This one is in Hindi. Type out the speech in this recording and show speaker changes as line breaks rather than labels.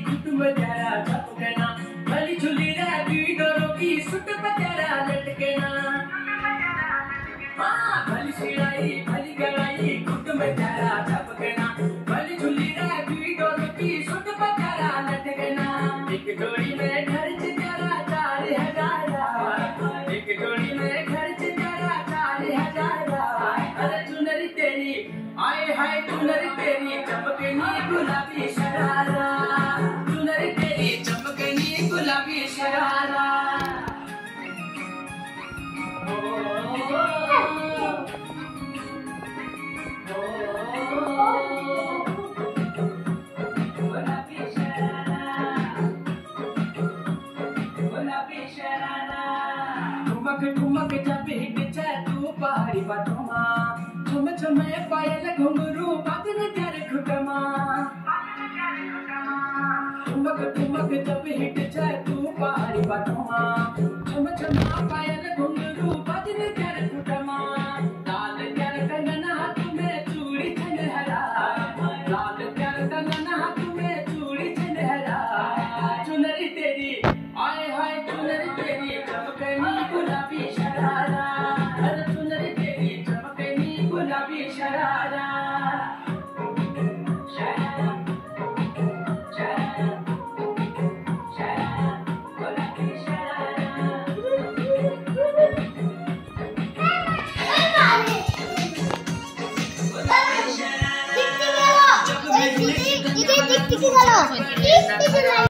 कुटुंब तेरा झपकना, भली झुली रहती डोरों की सुट पे तेरा लटकना। हाँ भली सिलाई भली गलाई कुटुंब तेरा झपकना, भली झुली रहती डोरों की सुट पे तेरा लटकना। एक जोड़ी में खर्च तेरा 4,000, एक जोड़ी में खर्च तेरा 4,000। अरे चुनरी तेरी आए हाय चुनरी तेरी चमकनी गुलाबी शरारा, चुनरी तेरी चमकनी गुलाबी शरारा। गुलाबी शरारा, गुलाबी शरारा। ठुमक ठुमक जब हिट जाए तू पहाड़ी बाटोमा, झुम झुम पायल घुंघरू बादल तेरे घुटमा। ठुमक ठुमक जब हिट जाए तू पहाड़ी बाटोमा, झुम झुम पायल घुंघरू बादल तेरे घुटमा। लाल तेरे कंगन हाथ में चूड़ी झनहरा, लाल तेरे कंगन हाथ में चूड़ी झनहरा। चुनरी तेरी आए हाय चुनरी तेरी चमकनी गुलाबी शरारा, अरे चुनरी तेरी चमकनी गुलाबी शरारा। शरारा शरारा शरारा गुलाबी शरारा। गुलाबी शरारा।